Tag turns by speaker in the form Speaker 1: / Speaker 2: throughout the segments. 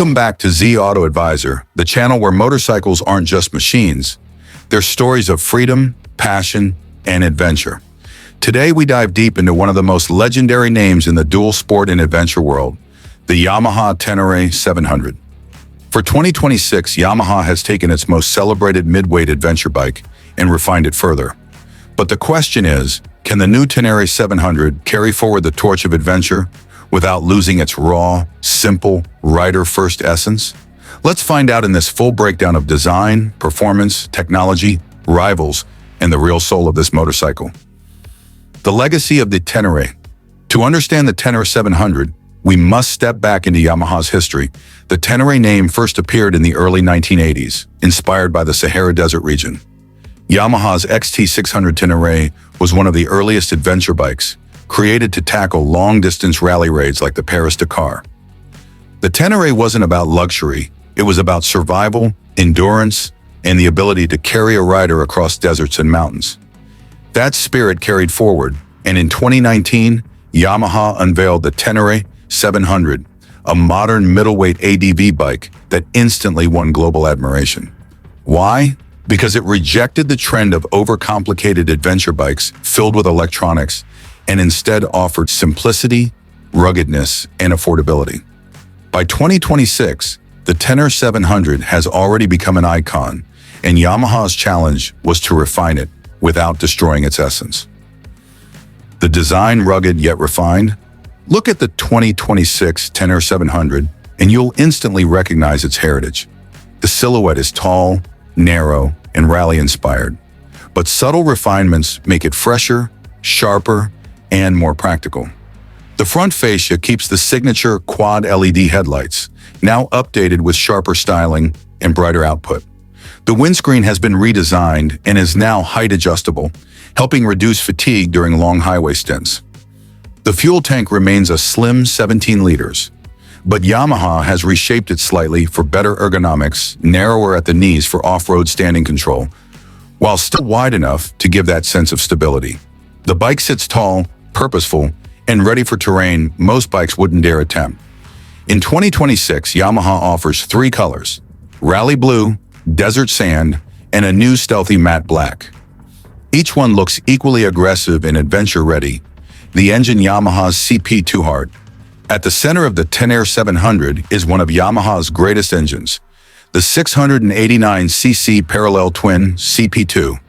Speaker 1: Welcome back to Z Auto Advisor, the channel where motorcycles aren't just machines. They're stories of freedom, passion, and adventure. Today we dive deep into one of the most legendary names in the dual sport and adventure world, the Yamaha Ténéré 700. For 2026, Yamaha has taken its most celebrated mid-weight adventure bike and refined it further. But the question is, can the new Ténéré 700 carry forward the torch of adventure without losing its raw, simple, rider-first essence? Let's find out in this full breakdown of design, performance, technology, rivals, and the real soul of this motorcycle. The legacy of the Ténéré. To understand the Ténéré 700, we must step back into Yamaha's history. The Ténéré name first appeared in the early 1980s, inspired by the Sahara Desert region. Yamaha's XT600 Ténéré was one of the earliest adventure bikes, created to tackle long-distance rally raids like the Paris-Dakar. The Ténéré wasn't about luxury, it was about survival, endurance, and the ability to carry a rider across deserts and mountains. That spirit carried forward, and in 2019, Yamaha unveiled the Ténéré 700, a modern middleweight ADV bike that instantly won global admiration. Why? Because it rejected the trend of overcomplicated adventure bikes filled with electronics and instead offered simplicity, ruggedness, and affordability. By 2026, the Ténéré 700 has already become an icon, and Yamaha's challenge was to refine it without destroying its essence. The design rugged yet refined? Look at the 2026 Ténéré 700 and you'll instantly recognize its heritage. The silhouette is tall, narrow, and rally-inspired, but subtle refinements make it fresher, sharper, and more practical. The front fascia keeps the signature quad LED headlights, now updated with sharper styling and brighter output. The windscreen has been redesigned and is now height adjustable, helping reduce fatigue during long highway stints. The fuel tank remains a slim 17 liters, but Yamaha has reshaped it slightly for better ergonomics, narrower at the knees for off-road standing control, while still wide enough to give that sense of stability. The bike sits tall, purposeful, and ready for terrain most bikes wouldn't dare attempt. In 2026, Yamaha offers 3 colors: Rally Blue, Desert Sand, and a new stealthy matte black. Each one looks equally aggressive and adventure-ready. The engine Yamaha's CP2 Heart. At the center of the Ténéré 700 is one of Yamaha's greatest engines, the 689cc parallel twin CP2.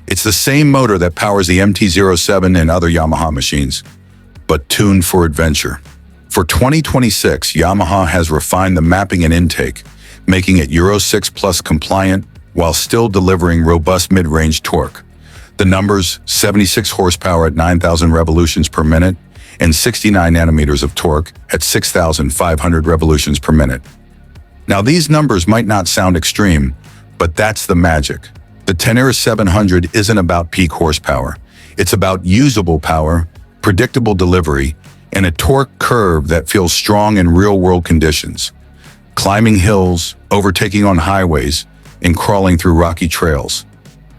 Speaker 1: It's the same motor that powers the MT-07 and other Yamaha machines, but tuned for adventure. For 2026, Yamaha has refined the mapping and intake, making it Euro 6 Plus compliant while still delivering robust mid-range torque. The numbers, 76 horsepower at 9,000 revolutions per minute and 69 nanometers of torque at 6,500 revolutions per minute. Now these numbers might not sound extreme, but that's the magic. The Ténéré 700 isn't about peak horsepower. It's about usable power, predictable delivery, and a torque curve that feels strong in real-world conditions. Climbing hills, overtaking on highways, and crawling through rocky trails.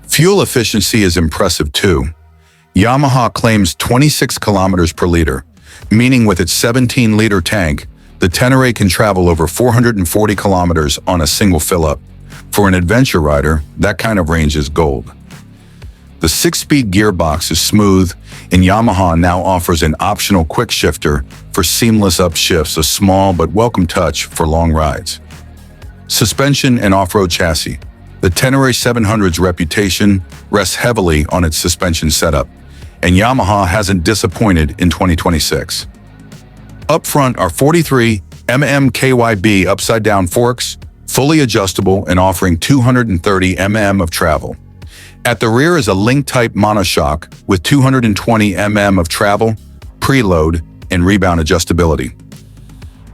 Speaker 1: Fuel efficiency is impressive too. Yamaha claims 26 kilometers per liter, meaning with its 17-liter tank, the Ténéré can travel over 440 kilometers on a single fill-up. For an adventure rider, that kind of range is gold. The 6-speed gearbox is smooth, and Yamaha now offers an optional quick shifter for seamless upshifts, a small but welcome touch for long rides. Suspension and off-road chassis. The Ténéré 700's reputation rests heavily on its suspension setup, and Yamaha hasn't disappointed in 2026. Up front are 43 mm KYB upside-down forks, fully adjustable and offering 230 mm of travel. At the rear is a link-type monoshock with 220 mm of travel, preload, and rebound adjustability.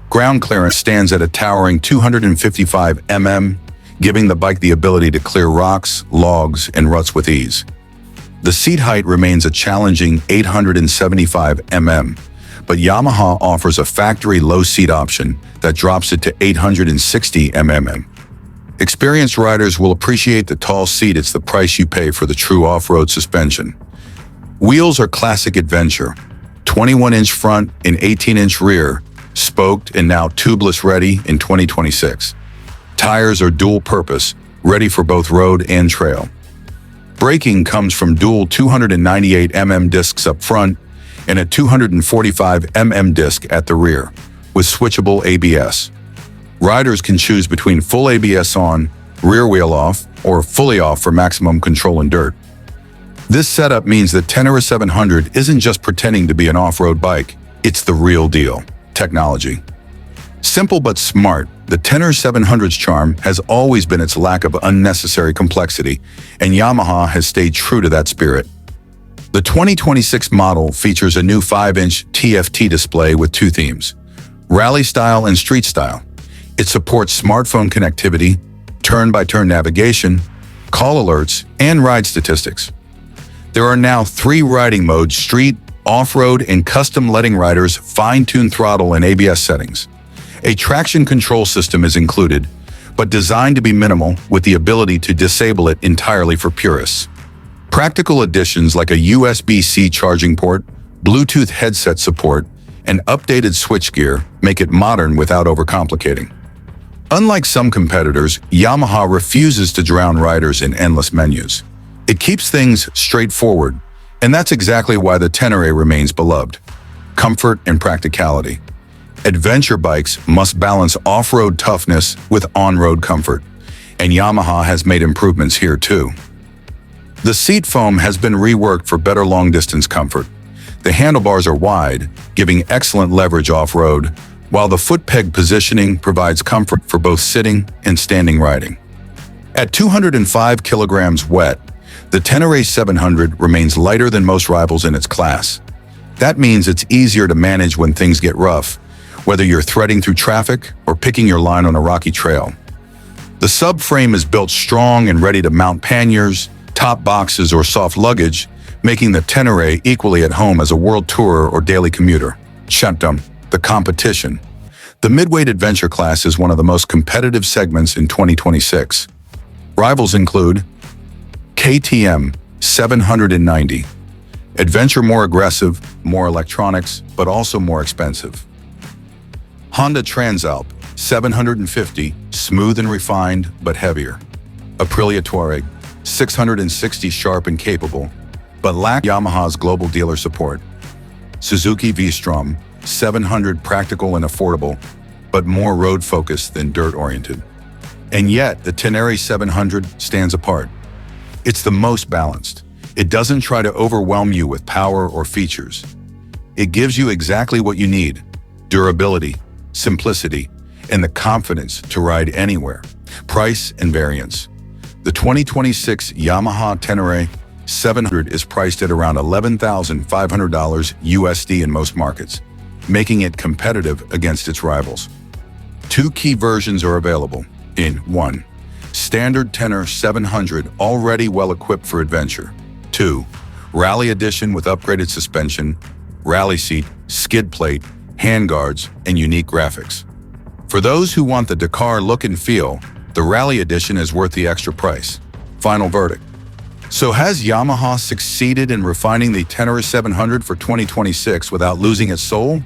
Speaker 1: Ground clearance stands at a towering 255 mm, giving the bike the ability to clear rocks, logs, and ruts with ease. The seat height remains a challenging 875 mm, but Yamaha offers a factory low seat option that drops it to 860 mm. Experienced riders will appreciate the tall seat. It's the price you pay for the true off-road suspension. Wheels are classic adventure, 21-inch front and 18-inch rear, spoked and now tubeless ready in 2026. Tires are dual purpose, ready for both road and trail. Braking comes from dual 298mm discs up front and a 245mm disc at the rear, with switchable ABS. Riders can choose between full ABS on, rear wheel off, or fully off for maximum control in dirt. This setup means that Ténéré 700 isn't just pretending to be an off-road bike, it's the real deal. Technology. Simple but smart, the Ténéré 700's charm has always been its lack of unnecessary complexity, and Yamaha has stayed true to that spirit. The 2026 model features a new 5-inch TFT display with two themes: rally style and street style. It supports smartphone connectivity, turn-by-turn navigation, call alerts, and ride statistics. There are now 3 riding modes: street, off-road, and custom, letting riders fine-tune throttle and ABS settings. A traction control system is included, but designed to be minimal, with the ability to disable it entirely for purists. Practical additions like a USB-C charging port, Bluetooth headset support, and updated switchgear make it modern without overcomplicating. Unlike some competitors, Yamaha refuses to drown riders in endless menus. It keeps things straightforward, and that's exactly why the Ténéré remains beloved. Comfort and practicality. Adventure bikes must balance off-road toughness with on-road comfort, and Yamaha has made improvements here too. The seat foam has been reworked for better long-distance comfort. The handlebars are wide, giving excellent leverage off-road, while the foot peg positioning provides comfort for both sitting and standing riding. At 205 kilograms wet, the Ténéré 700 remains lighter than most rivals in its class. That means it's easier to manage when things get rough, whether you're threading through traffic or picking your line on a rocky trail. The subframe is built strong and ready to mount panniers, top boxes, or soft luggage, making the Ténéré equally at home as a world tourer or daily commuter. Shantum, the competition. The midweight adventure class is one of the most competitive segments in 2026. Rivals include KTM 790. Adventure, more aggressive, more electronics, but also more expensive. Honda Transalp 750, smooth and refined, but heavier. Aprilia Touareg 660, sharp and capable, but lack Yamaha's global dealer support. Suzuki V-Strom 700, practical and affordable, but more road-focused than dirt-oriented. And yet, the Ténéré 700 stands apart. It's the most balanced. It doesn't try to overwhelm you with power or features. It gives you exactly what you need: durability, simplicity, and the confidence to ride anywhere. Price and variance. The 2026 Yamaha Ténéré 700 is priced at around $11,500 USD in most markets, making it competitive against its rivals. 2 key versions are available. In 1, standard Ténéré 700, already well-equipped for adventure. 2, Rally Edition with upgraded suspension, rally seat, skid plate, handguards, and unique graphics. For those who want the Dakar look and feel, the Rally Edition is worth the extra price. Final verdict. So has Yamaha succeeded in refining the Ténéré 700 for 2026 without losing its soul?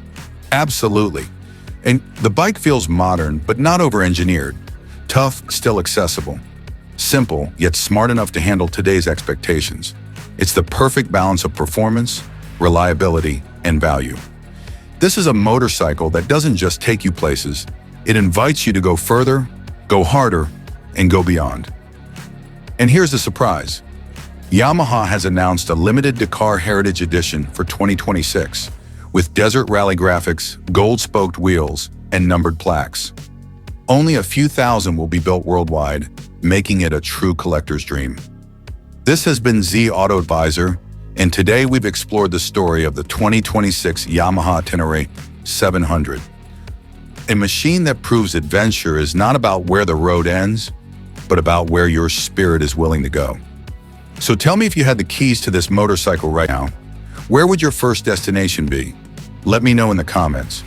Speaker 1: Absolutely. And the bike feels modern, but not over-engineered. Tough, still accessible. Simple, yet smart enough to handle today's expectations. It's the perfect balance of performance, reliability, and value. This is a motorcycle that doesn't just take you places. It invites you to go further, go harder, and go beyond. And here's the surprise. Yamaha has announced a limited Dakar Heritage Edition for 2026, with desert rally graphics, gold-spoked wheels, and numbered plaques. Only a few thousand will be built worldwide, making it a true collector's dream. This has been Z Auto Advisor, and today we've explored the story of the 2026 Yamaha Ténéré 700. A machine that proves adventure is not about where the road ends, but about where your spirit is willing to go. So tell me, if you had the keys to this motorcycle right now, where would your first destination be? Let me know in the comments.